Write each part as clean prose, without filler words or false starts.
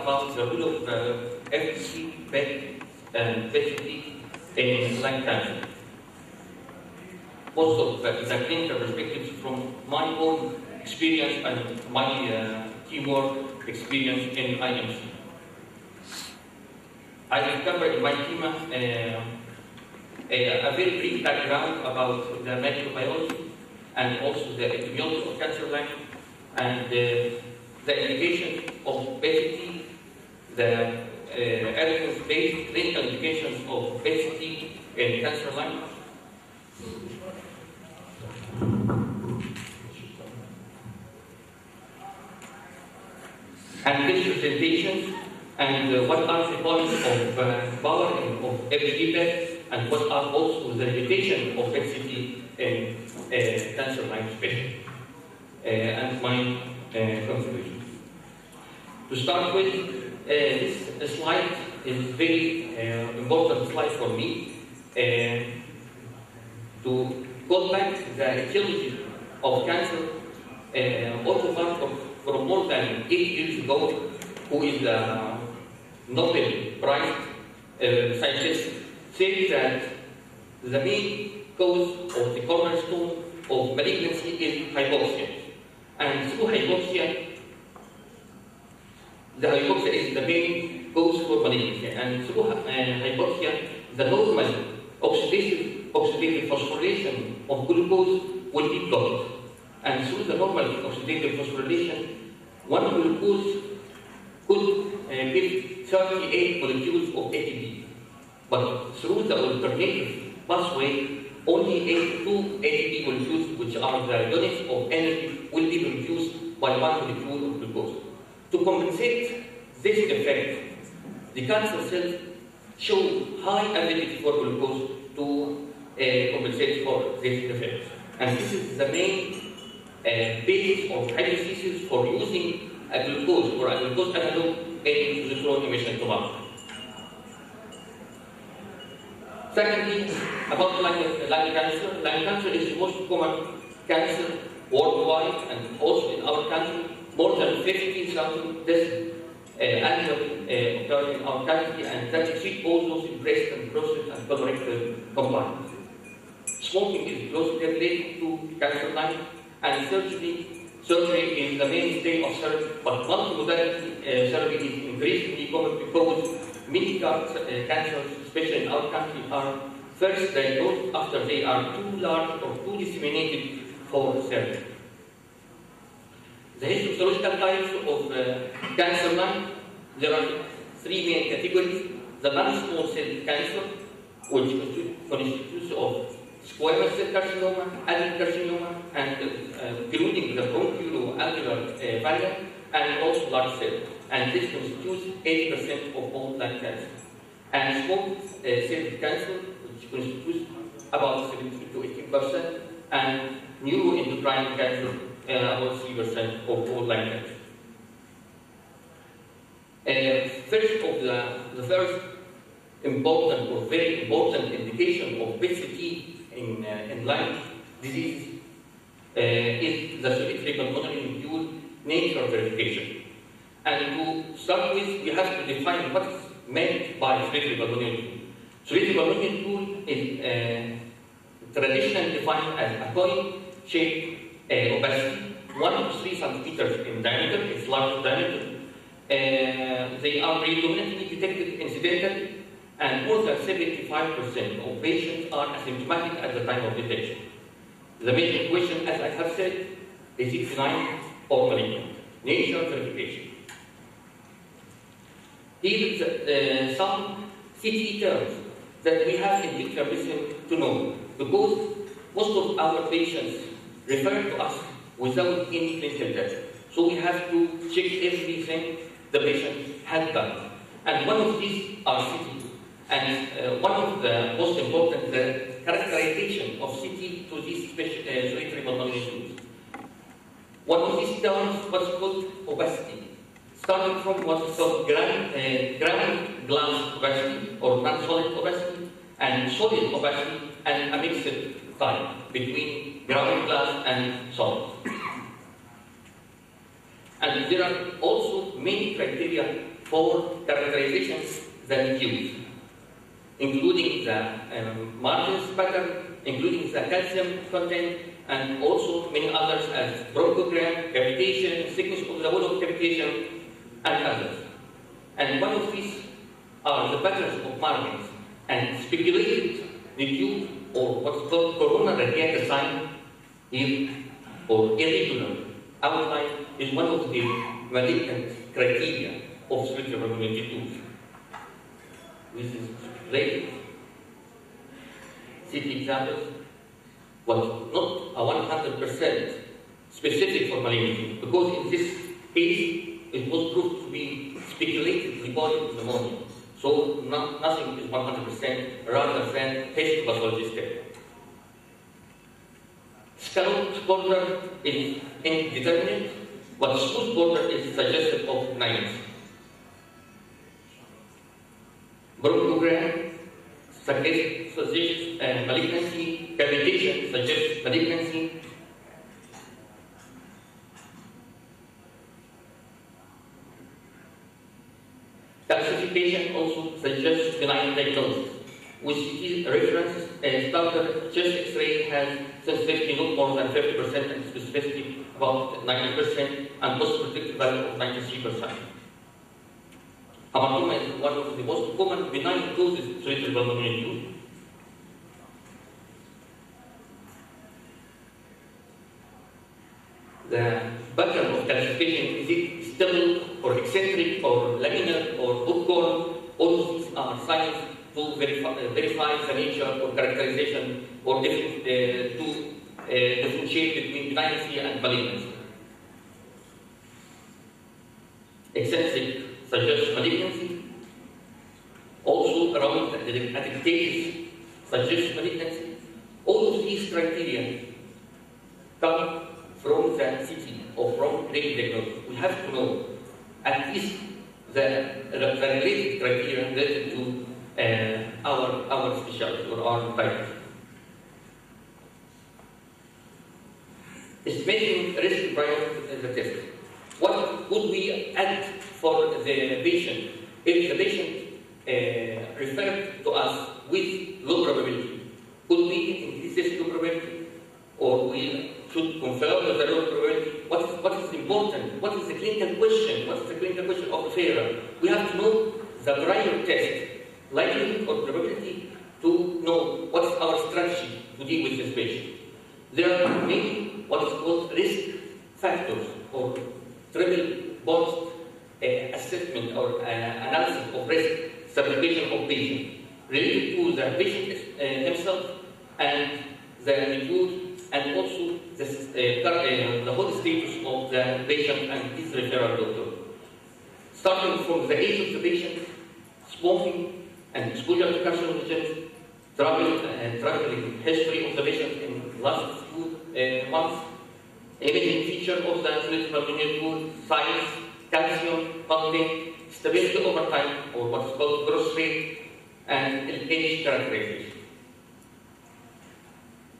about the role of FDG PET CT in lung cancer. Most of the clinical perspectives from my own experience and my teamwork experience in IMC. I will cover in my team a very brief background about the microbiology and also the epidemiology of cancer lung and the indications of PET, the evidence-based clinical indications of PET in cancer lung. And this presentations and what are the points of power of FDG PET and what are also the limitation of PET in cancer lung space and my contribution. To start with, this slide is very important slide for me to go back the etiology of cancer. Also from more than 8 years ago, who is a Nobel Prize scientist, said that the main cause of the cornerstone of malignancy is hypoxia. And through hypoxia, the hypoxia is the main cause for malignancy. And through hypoxia, the normal oxidative phosphorylation of glucose will be blocked. And through the normal oxidative phosphorylation, one glucose could give 38 molecules of ATP. But through the alternative pathway, only 82 ATP molecules, which are the units of energy, will be produced by one molecule of glucose. To compensate this effect, the cancer cells show high ability for glucose to compensate for this effect. And this is the main basis of hypothesis for using a glucose or a glucose analog in positron emission tomography. Secondly, about lung cancer. Lung cancer is the most common cancer worldwide and also in our country. More than 50,000 deaths annually occur in our country, and that exceeds all those in breast and prostate and colorectal combined. Smoking is closely related to cancer lung, and surgery is the mainstay of therapy, but multimodality therapy is increasingly common because many cancers, especially in our country, are first diagnosed after they are too large or too disseminated for surgery. The histological types of cancer lung, there are three main categories. The non-small cell cancer, which constitutes of squamous cell carcinoma, adenocarcinoma, and including the bronchoalveolar variant, and also large cell. And this constitutes 80% of all lung cancer. And small cell cancer, which constitutes about 17 to 18%, and neuroendocrine cancer, about 3% of all lung cancer. The first important or very important indication of PET CT in lung disease is the solitary pulmonary nodule nature verification. And to start with, we have to define what is meant by solitary pulmonary nodule. Solitary pulmonary nodule is traditionally defined as a coin-shaped opacity, 1 to 3 centimeters in diameter. It's large diameter. They are predominantly detected incidentally, and more than 75% of patients are asymptomatic at the time of detection. The major question, as I have said, is it benign or malignant? Nature verification. Here is some CT terms that we have in nuclear medicine to know, because most of our patients refer to us without any clinical data. So we have to check everything the patient has done. And one of these are CT. And one of the most important, the characterization of CT to these solitary pulmonary nodules. One of these terms was called opacity, starting from what is called ground glass opacity or non-solid opacity, and solid opacity, and a mixed type between ground glass and solid. And there are also many criteria for characterization that we use, including the margins pattern, including the calcium content, and also many others as bronchogram, cavitation, thickness of the wall of cavitation, and others. And one of these are the patterns of margins and speculated nodule or what's called coronal radiata sign or irregular outline is one of the malignant criteria of cerebral nodule. This is speculated. CT examples was not a 100% specific for malignancy, because in this case it was proved to be speculated devoid of pneumonia. So nothing is 100% rather than histopathology step. Scalloped border is indeterminate, but smooth border is suggestive of benignancy. Bronchogram suggests malignancy, cavitation suggests malignancy. Calcification also suggests benign diagnosis. With CT reference, standard chest X-ray has sensitivity not more than 50% and specificity about 90%, and post-predictive value of 93%. Hamartoma is one of the most common benign causes of cerebral nodule. The pattern of calcification, is it stable or eccentric or laminar or bookworm? All of these are signs to verify the nature or characterization or to differentiate between benignancy and malignancy. Eccentric suggests malignancy. Also around the Atelectasis suggests malignancy. All of these criteria come from the CT or from daily diagnosis. We have to know at least the related criteria related to our specialty or our type. Estimating risk prior to the test. What would we add for the patient if the patient referred to us with low probability? Could we increase this low probability, or we should confirm the low probability? What is important? What is the clinical question? What is the clinical question of referral? We have to know the prior test, likelihood or probability, to know what is our strategy to deal with this patient. There are many what is called risk factors or triple box assessment or analysis of risk stratification of patient related to the patient himself and the nodule, and also the whole status of the patient and his referral doctor. Starting from the age of the patient, smoking and exposure to carcinogens, traveling history of the patient in the last few months, imaging feature of the cerebral nodule, size, calcium content, stability over time, or what is called growth rate, and age characterization.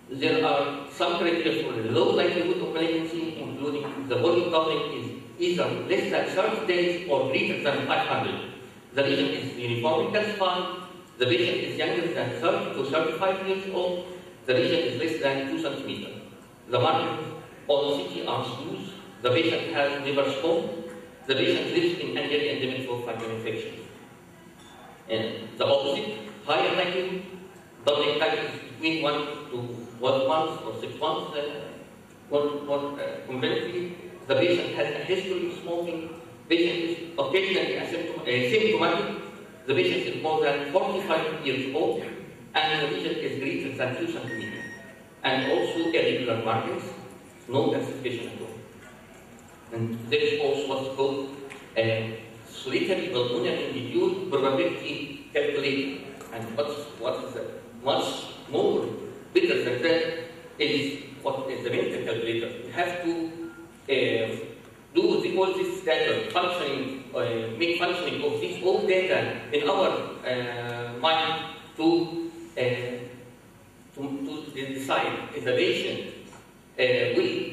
There are some criteria for the low likelihood of malignancy, including the volume coupling is either less than 30 days or greater than 500. The lesion is uniformly calcified. The patient is younger than 30 to 35 years old. The lesion is less than 2 centimeters. The markers on CT are smooth. The patient has never smoked. The patient lives in an area endemic of fungal infection. And the opposite, higher likelihood, doubling time is between 1 to 1 month or 6 months. Conveniently, the patient has a history of smoking. Patient is occasionally symptomatic. The patient is more than 45 years old, and the lesion is greater than 2 centimeters. And also irregular markings, no calcification at all. And there is also what's called solitary pulmonary nodule probability calculator. And what is much more better than that is what is the mental calculator. We have to do all this data functioning, make functioning of this all data in our mind to decide if the patient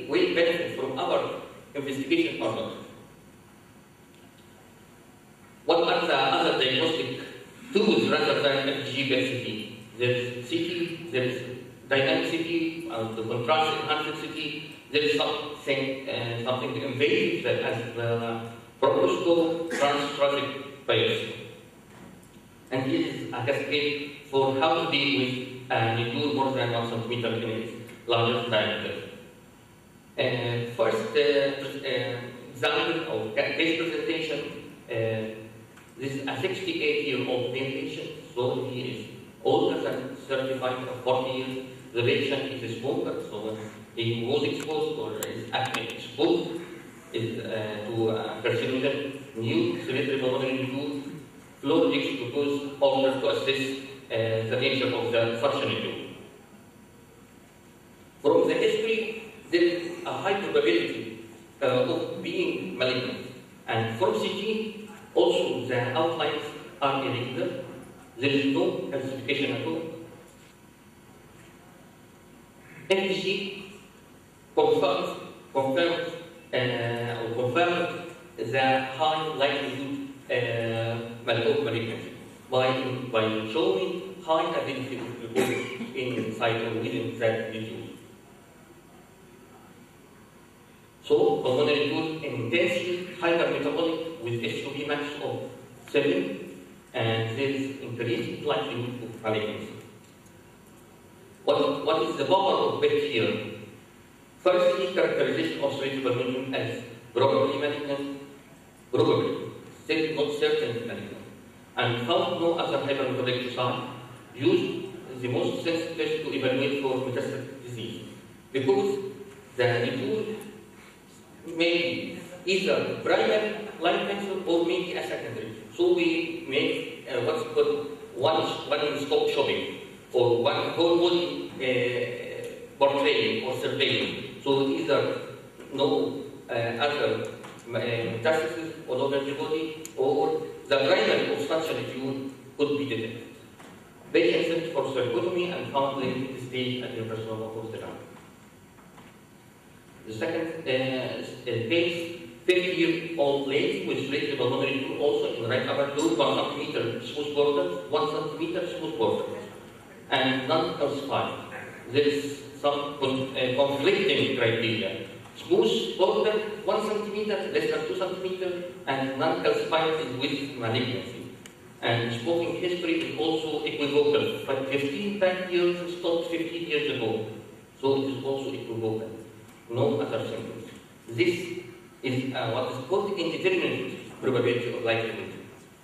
will benefit from our investigation or not. What are the other diagnostic tools rather than FDG PET CT? There's CT, there's dynamic CT, the contrast enhanced CT, there is something invasive that has bronchoscope transthoracic biopsy. And this is a cascade for how to deal with a nodule more than 1 centimeter in its largest diameter. First example of case presentation. This is a 68-year-old patient, so he is older than 35 or 40 years. The patient is a smoker, so he was exposed or is exposed to carcinogen, new cerebral pulmonary nodule, flow glucose order to assess the nature of the suction nodule. From the history, there is a high probability of being malignant. And from CT, also the outlines are irregular. There is no calcification at all. FDG confirmed the high likelihood of malignancy by showing high avidity of glucose inside or within that nodule. So, pulmonary nodule intensely hypermetabolic with H2B max of 7, and there is increased likelihood of malignancy. What is the power of PET here? Firstly, characterization of cerebral pulmonary as probably malignant, probably, still not certain malignant, and found no other hypermetabolic sign. Used the most sensitive test to evaluate for metastatic disease, because the nodule may be either primary lung cancer or maybe a secondary. So we make what's called one-stop shopping or one whole body portrayal or survey. So either no other metastasis or lobe antibody or the primary obstruction nodule could be detected. Patient sent for cercotomy and found late stage adenocarcinoma of the lung. The second case, 50-year-old lady with cerebral pulmonary nodule, also in right upper lobe, 1 centimeter smooth border, 1 centimeter smooth border, and non-calcified. There is some conflicting criteria. Smooth border, 1 centimeter, less than 2 centimeters, and non-calcified is with malignancy. And smoking history is also equivocal, but 15 back years stopped 15 years ago. So it is also equivocal. No other symptoms. This is what is called indeterminate probability of likelihood.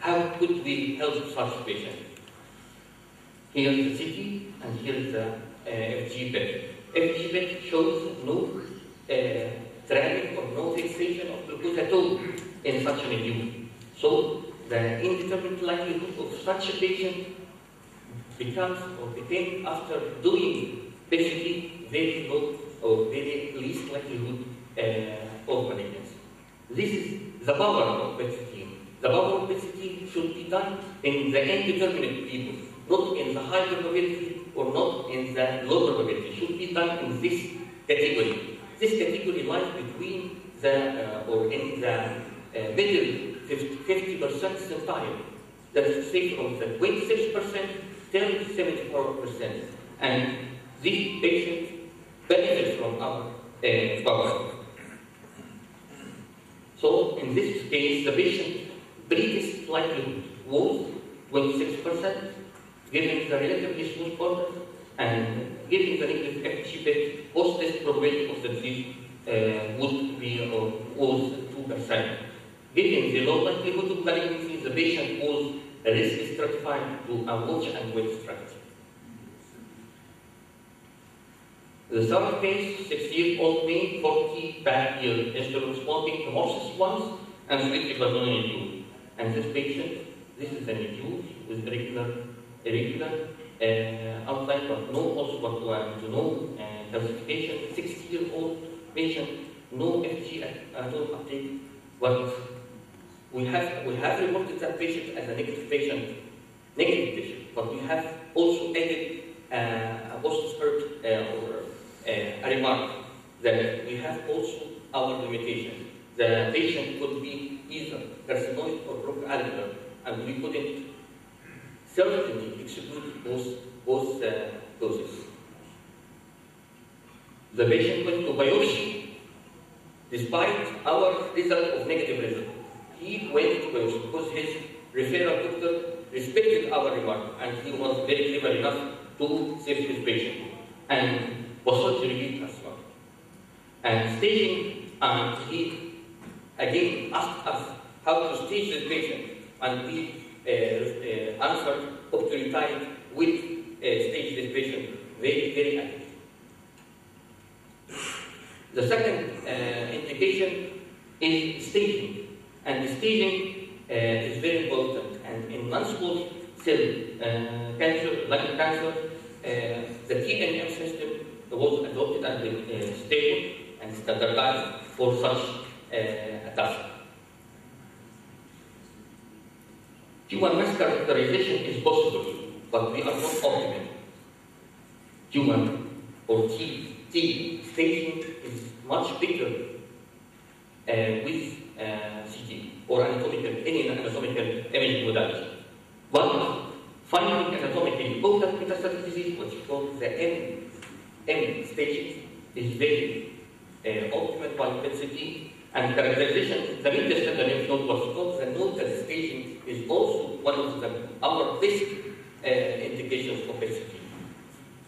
How could we help such patients? Here is the CT and here is the FDG PET. FDG PET shows no trapping or no fixation of glucose at all in such a nodule. So the indeterminate likelihood of such a patient becomes or became after doing PET very low or very least likelihood of malignancy. This is the power of PET CT. The power of PET CT should be done in the indeterminate people, not in the high probability or not in the low probability. It should be done in this category. This category lies between the or in the middle 50% percentile. That is, say from the 26% till 74%, and these patients benefit from our power. So in this case, the patient pre-test likelihood was 26%, given the relatively smooth borders, and given the negative FDG PET, post-test probability of the disease would be or was 2%. Given the low likelihood of malignancy, the patient was risk stratified to a watch and wait strategy. The third case, 6-year-old male, 40 back year, history of smoking, hemolysis once, and cerebral pulmonary nodule. And this patient, this is a nodule with irregular outline, but no calcification. 60-year-old patient, no FDG at all uptake. But we have reported that patient as a negative patient, but we have also added a post-hurt or a remark that we have also our limitations. The patient could be either carcinoid or bronchoalveolar and we couldn't certainly exclude both doses. The patient went to biopsy despite our result of negative result. He went to biopsy because his referral doctor respected our remark, and he was very clever enough to save his patient. And pathology as well. And staging, and he again asked us how to stage the patient, and we answered octreotide will stage this patient very, very active. The second indication is staging, and the staging is very important. And in non-small cell cancer, lung cancer, the T2N1 system was adopted and stable and standardized for such a task. Tumor mass characterization is possible, but we are not optimal. Tumor or T staging is much better with CT or any anatomical imaging modality. But finding anatomically potent metastatic disease, which is called the M staging, is very optimal by PET CT. And characterization, the mid-distant lymph node was called the nodal staging, is also one of our best indications for PET CT.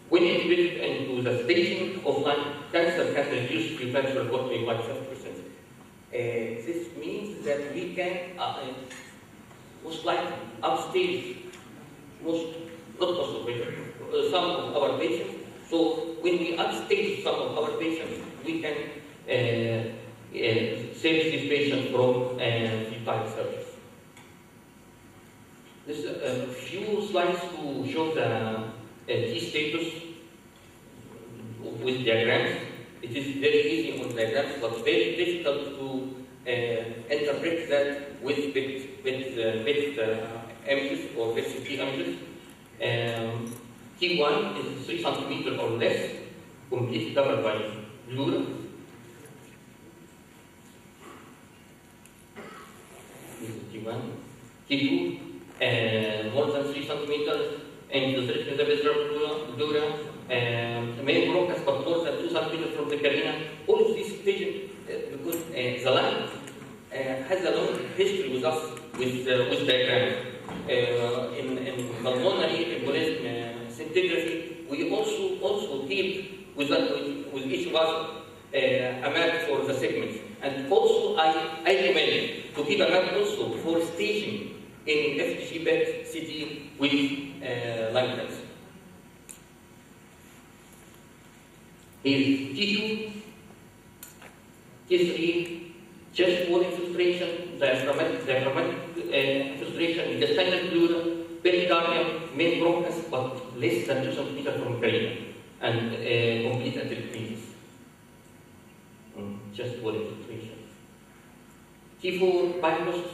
When integrated into the staging of lung cancer can reduce precancer reporting by 50%. This means that we can most likely upstage not possible, some of our patients. So when we upstage some of our patients, we can save these patients from futile surgery. This a few slides to show the T status with diagrams. It is very easy on diagrams, but very difficult to interpret that with PET images or PET CT images. T1 is 3 cm or less, completely covered by pleura. This is T1. T2, more than 3 cm, infiltration in the visceral pleura. Main bronchus, but more than 2 cm from the carina. All of these stages, because the lung has a long history with us with diagrams. In pulmonary embolism scintigraphy, we also deal with each of us a map for the segments. And also I recommend to keep a map also for staging in FDG PET CT with lung cancer. Here is T2, T3, chest wall infiltration, diaphragmatic infiltration, intestinal pleura, pericardium, main bronchus, but less than 2 cm from carina, and complete atelectasis. Chest wall infiltration. T4, bifrost,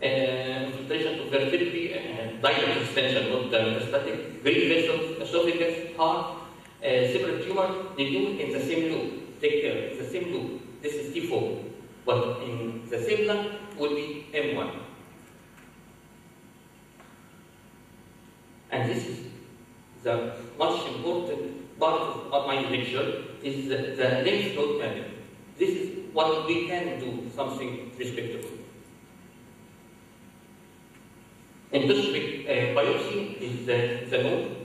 infiltration to vertebrae, diaphragm extension, not metastatic, great vessels, esophagus, heart, separate tumor, they do in the same loop. Take care, it's the same loop. This is T4. But in the same lung will be M1. And this is the much important part of my lecture, is the lymph node mapping. This is what we can do, something respectable. Endoscopic biopsy is the node,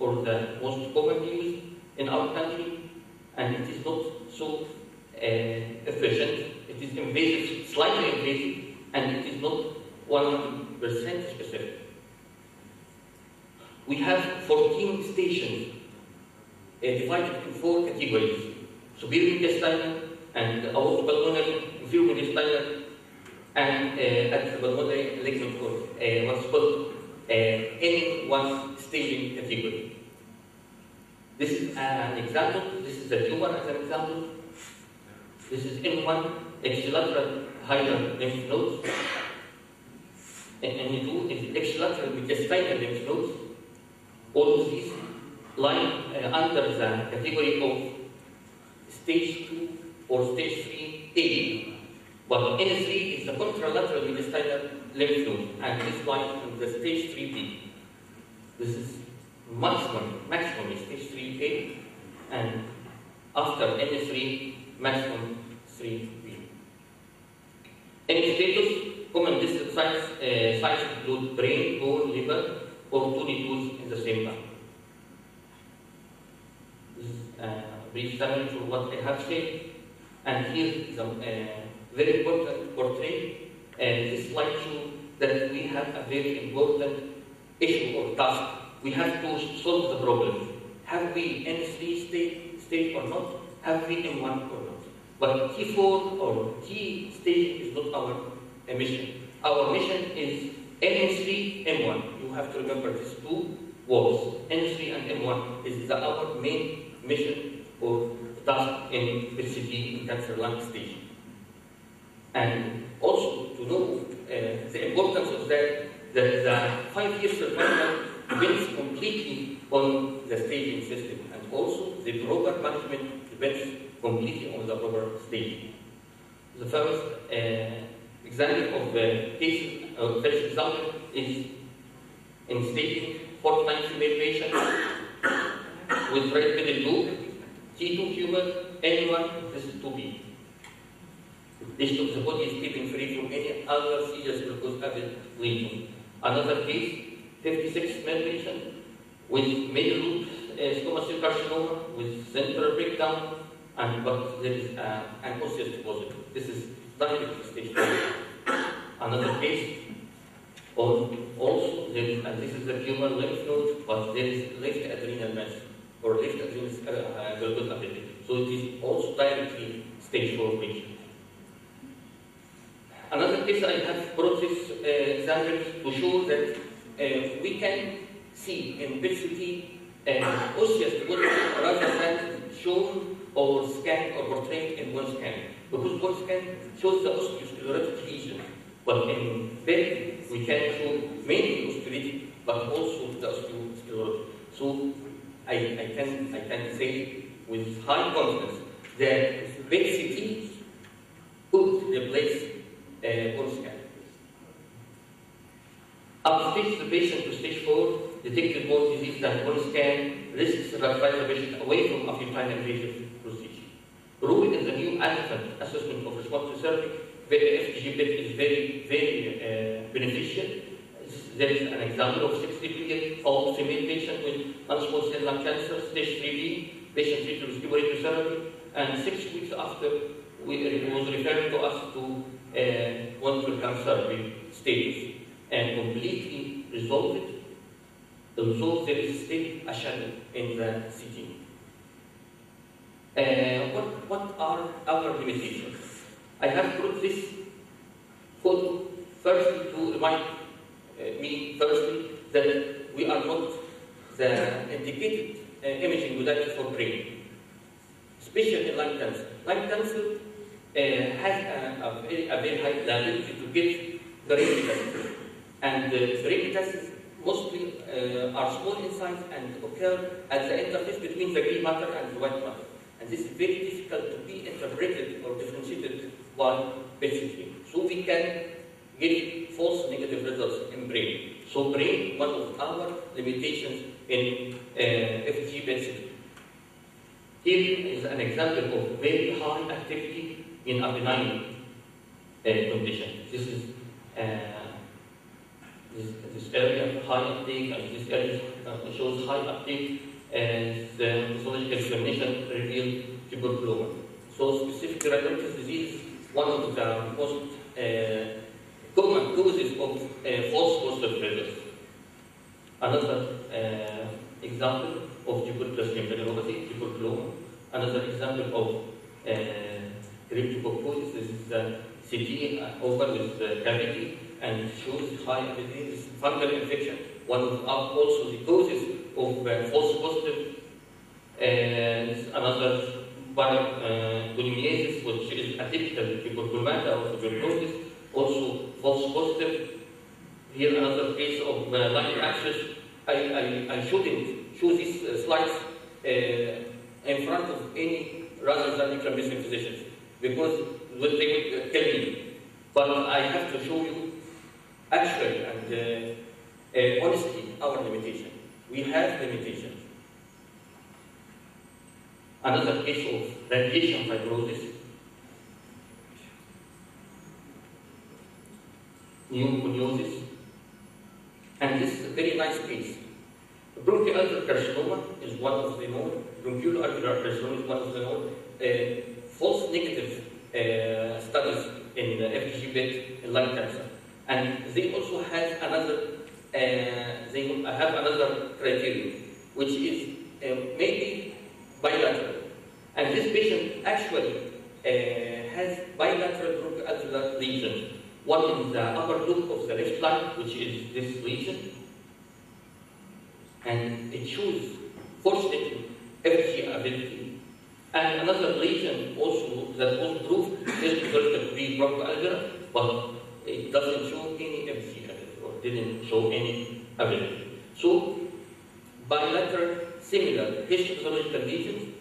or the most commonly used in our country, and it is not so efficient. It is invasive, slightly invasive, and it is not 100% specific. We have 14 stations divided in 4 categories: superior intestinal, and aortopulmonary, inferior intestinal, and pulmonary ligament, or what's called N1 staging category. This is an example. This is the tumor as an example. This is N1 ipsilateral hilar lymph nodes, and N2 is ipsilateral intestinal lymph nodes. All of these lie under the category of stage 2 or stage 3A. But N3 is the contralateral intestinal lymph node, and this lies in the stage 3B. This is maximum is stage 3A, and after N3, maximum 3B. Any status, common distant sites include brain, bone, liver, or 2 nodules in the same time. This is a brief summary for what I have said, and here is a very important portrait. This slide shows that we have a very important issue or task. We have to solve the problem. Have we N3 stage or not? Have we M1 or not? But T4 or T stage is not our mission. Our mission is N3, M1. You have to remember these two words. N3 and M1 is our main mission or task in PET CT in cancer lung stage. And also to know the importance of that the 5-year survival depends completely on the staging system, and also the proper management depends completely on the proper staging. The first example of case, first example is in staging 49 female patients with red-bedded lobe, T2 tumor, N1, this is 2B. This of the body is keeping free from any other serious mucosal lesion. Another case, 56 male patient with middle loop squamous carcinoma with central breakdown, and but there is an osseous deposit. This is direct stage 4. Another case, also there is, and this is the tumor lymph node, but there is left adrenal mass or left adrenal gallbladder appendix. So it is also directly stage 4 patient. Another case I have brought this example to show that we can see in PET CT osseous deposit rather than shown or scanned or portrayed in one scan. Because one scan shows the osteosclerotic lesion, but in PET we can show mainly osteolytic, but also the osteosclerotic. So I can say with high confidence that PET CT could replace one scan. Upstage the patient to stage 4, detected more disease than one scan, risks to refer the patient away from acute invasive procedure. Rule in the neo-adjuvant assessment of response to therapy, FDG PET is very beneficial. There is an example of 60-year-old female patient with non-small cell lung cancer, stage 3B, patient treated with chemoradiotherapy, and 6 weeks after it was referred to us to one cancer status and completely resolved it, although there is still a shadow in the CT. What are our limitations? I have brought this photo first to remind me firstly that we are not the indicated imaging modality for brain, especially in lung cancer. Lung cancer has a very high liability to get the brain metastasis, and the brain metastasis mostly are small in size and occur at the interface between the grey matter and the white matter. And this is very difficult to be interpreted or differentiated by PET CT. So we can get false negative results in brain. So brain, one of our limitations in FDG PET CT. Here is an example of very high activity in a benign condition. This is this area high uptake, and this area shows high uptake, and the histological examination revealed tuberculosis. So specific radiological disease is one of the most common causes of false positive results. Another example of tuberculopathy, tuberculoma. Another example of cryptococcosis. This is the CT over with cavity and shows high epidemic fungal infection. One of also the causes of false positive. Another polymyelitis, which is atypical tuberculomata or tuberculosis, also false positive. Here another case of lung abscess. I shouldn't show these slides in front of any rather than examining physicians because they will kill me. But I have to show you actually, and honestly, our limitation. We have limitations. Another case of radiation fibrosis, pneumoconiosis, and this is a very nice case. Bronchial carcinoma is one of the known, bronchial carcinoma is one of the known false negative studies in FDG PET in lung cancer. And they also have another, they have another criterion, which is maybe bilateral. And this patient actually has bilateral bronchoalveolar lesion. One in the upper lobe of the left lung, which is this lesion, and it shows, fortunately, FDG ability. And another lesion also that was proved is to be bronchoalveolar, but it doesn't show any FDG ability or didn't show any ability. So, bilateral similar histopathological lesions,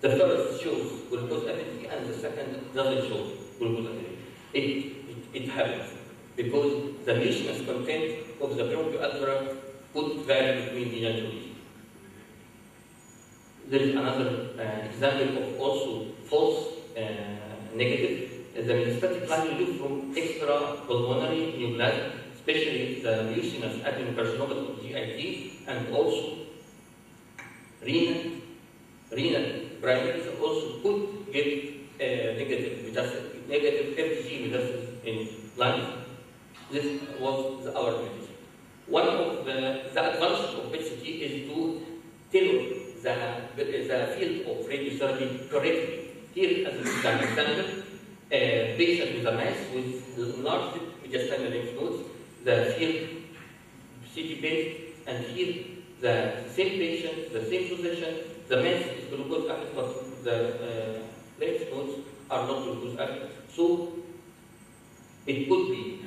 the first shows glucose ability and the second doesn't show glucose ability. It happens because the mucinous content of the bronchoalveolar could vary between the lesions. There is another example of also false negative. The metastatic lung relief from extrapulmonary neoplasm, especially the mucinous adenocarcinoma of GIT, and also renal primaries also could get negative FDG metastasis in lungs. This was our limitation. One of the advantages of PET CT is to tailor the field of radiotherapy correctly. Here, as an example, a patient with a mass with enlarged mediastinal lymph nodes, the field CT based, and here the same patient, the same physician, the mass is glucose active, but the lymph nodes are not glucose active. So it could be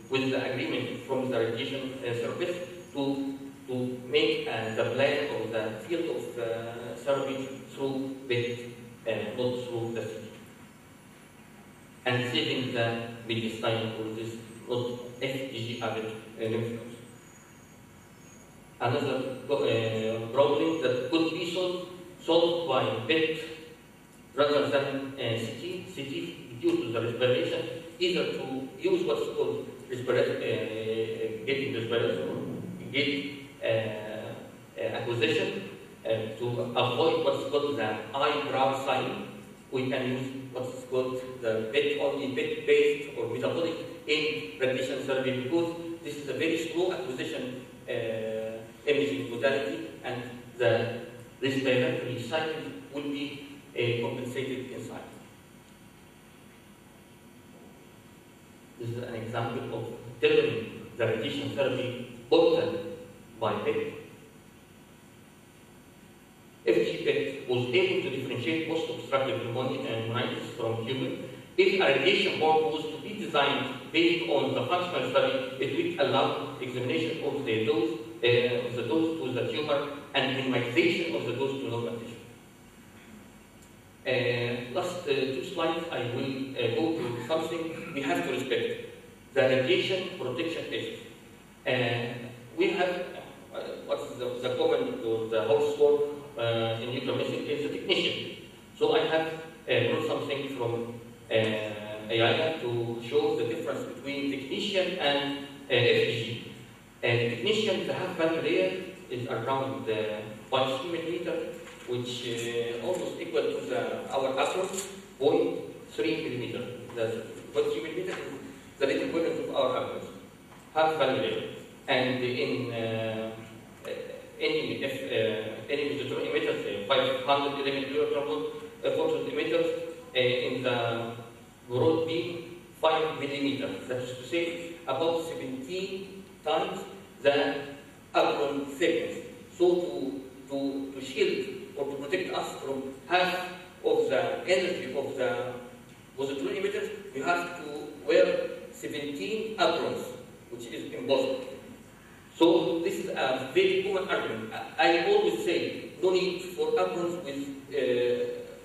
with the agreement from the radiation therapist to make the plan of the field of therapy through PET, not through the CT, and saving the mediastinal or this not FDG avid lymph nodes. Another problem that could be solved by PET rather than CT due to the respiration, either to use what's called gating respiration or gate acquisition to avoid what's called the eyebrow sign. We can use what's called the PET only PET based or metabolic in radiation therapy because this is a very slow acquisition imaging modality, and the respiratory cycle will be compensated inside. This is an example of delivering the radiation therapy altered by PET. FDG PET was able to differentiate post-obstructive pneumonitis from human. If a radiation board was to be designed based on the functional study, it would allow examination of the dose to the tumor and minimization of the dose to normal tissue. Last two slides, I will go to something we have to respect: the radiation protection issues. We have what's the common or the horse word in nuclear medicine is the technician. So I have brought something from AIA to show the difference between technician and FDG. Technician, the half band layer is around 5 millimeter, which almost equal to our apron, 0.3 millimeter. The 0.3 millimeter is the little equivalent of our apron, half band layer. And in any digital emitters, 511 photon emitters, in the broad beam, 5 millimeters. That is to say, about 17 times the apron thickness. So to shield or to protect us from half of the energy of the positron emitters, you have to wear 17 aprons, which is impossible. So this is a very common argument. I always say no need for aprons with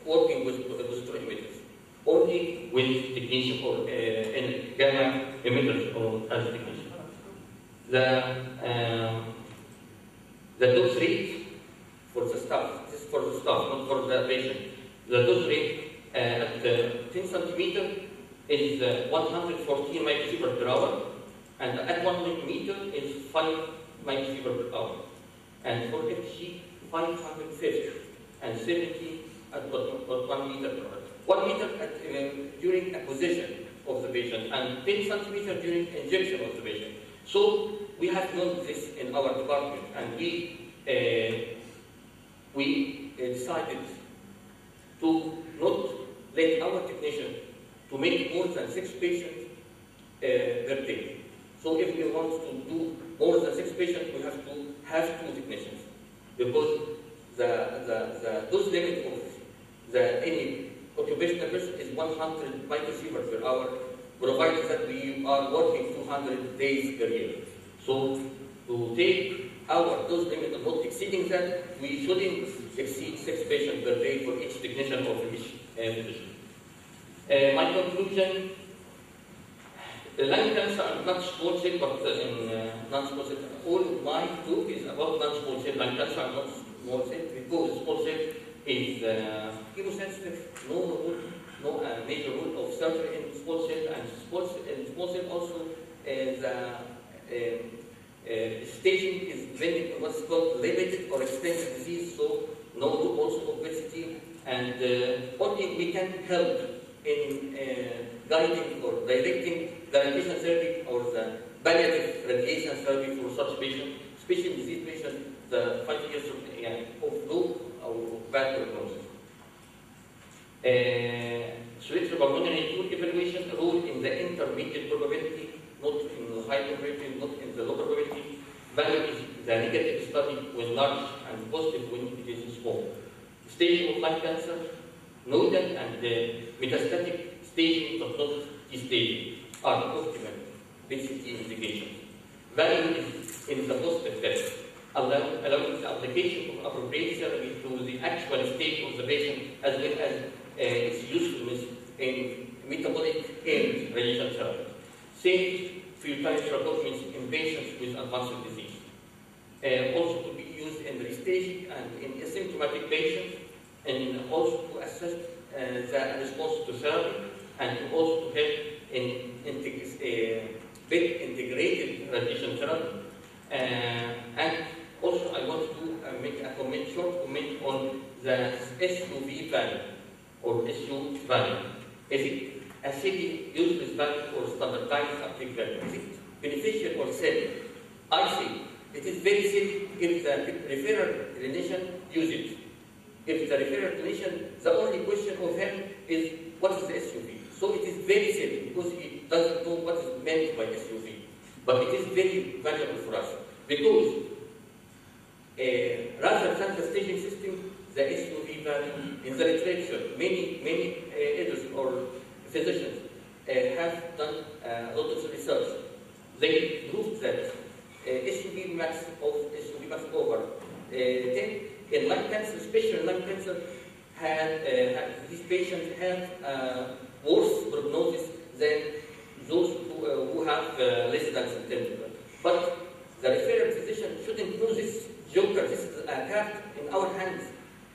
working with positron emitters. only with technetium or in gamma emitters or as technetium. The dose rate for the staff, this is for the staff, not for the patient. The dose rate at 10 centimeter is 114 microsievert per hour, and at 1 millimeter is 5 microsievert per hour. And for FDG, 550 and 70 at 1 meter per hour. 1 meter at, during acquisition of the patient, and 10 centimeter during injection of the patient. So we have known this in our department, and we decided to not let our technician to make more than 6 patients per day. So if we want to do more than 6 patients, we have to have 2 technicians, because the dose limit of any occupational person is 100 microsievert per hour, provided that we are working 200 days per year. So to take our dose limit and not exceeding that, we shouldn't exceed 6 patients per day for each technician or for each physician. My conclusion, lung cancer are not small cell, but in non-small cell. All my talk is about non-small cell lung cancer, not small cell, because small cell is chemosensitive, no major role of surgery in small cell, and small cell also the staging is very what's called limited or extensive disease, so no also obesity, and only we can help in guiding or directing the radiation therapy or the palliative radiation therapy for such patients, especially disease patients, the 5 years of low or bad prognosis. Cerebropulmonary tool evaluation role in the intermediate probability, not in the high probability, not in the low probability. Value is the negative study when large and positive when it is small. Staging of lung cancer, nodal and metastatic staging but not staging are optimal PCT indications. Value is in the positive test, allowing the application of appropriate therapy to the actual state of the patient, as well as its usefulness in metabolic and radiation therapy. Safe futile phlebotomies in patients with advanced disease. Also to be used in restaging and in asymptomatic patients, and also to assess the response to therapy, and to also to help in integrated radiation therapy. And also I want to make a comment, short comment on the SUV value or SU value. Is it a city useless value or standardized uptake value? Is it beneficial or safe? I think it is very safe if the referral clinician use it. If the referral clinician, the only question of him is what is the SUV? So it is very safe because he doesn't know what is meant by SUV. But it is very valuable for us because rather than the staging system, the SUV value in the literature, many editors or physicians have done a lot of research. They proved that SUV max over 10 in lung cancer, especially lung cancer, these patients have worse prognosis than those who have less than 10. But the referral physician shouldn't know this joker. This is a card in our hands.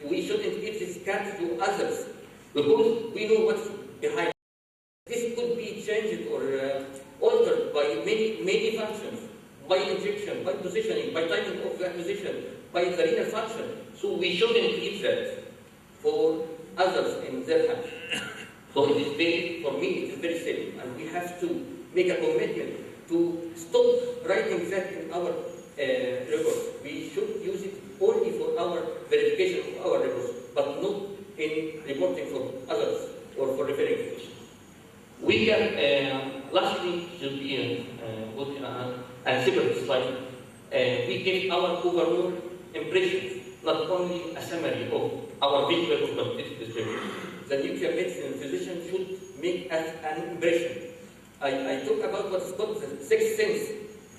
We shouldn't give this card to others because we know what's behind. This could be changed or altered by many functions, by injection, by positioning, by timing of acquisition, by the renal function. So we shouldn't leave that for others in their hands. So it is very, for me, it is very safe, and we have to make a commitment to stop writing that in our records. We should use it only for our verification of our records, but not in reporting for others or for referring physicians. We can, lastly, should be a separate slide. We give our overall impressions, not only a summary of our visual or quantitative description. The nuclear medicine physician should make an impression. I talk about what is called the sixth sense.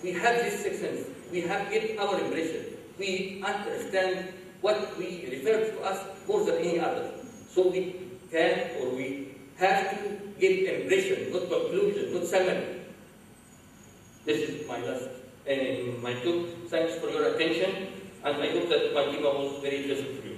We have this sixth sense. We have given our impression. We understand what we refer to us more than any other. So we can or we have to give impression, not conclusion, not summary. This is my last my talk. Thanks for your attention, and I hope that my demo was very useful for you.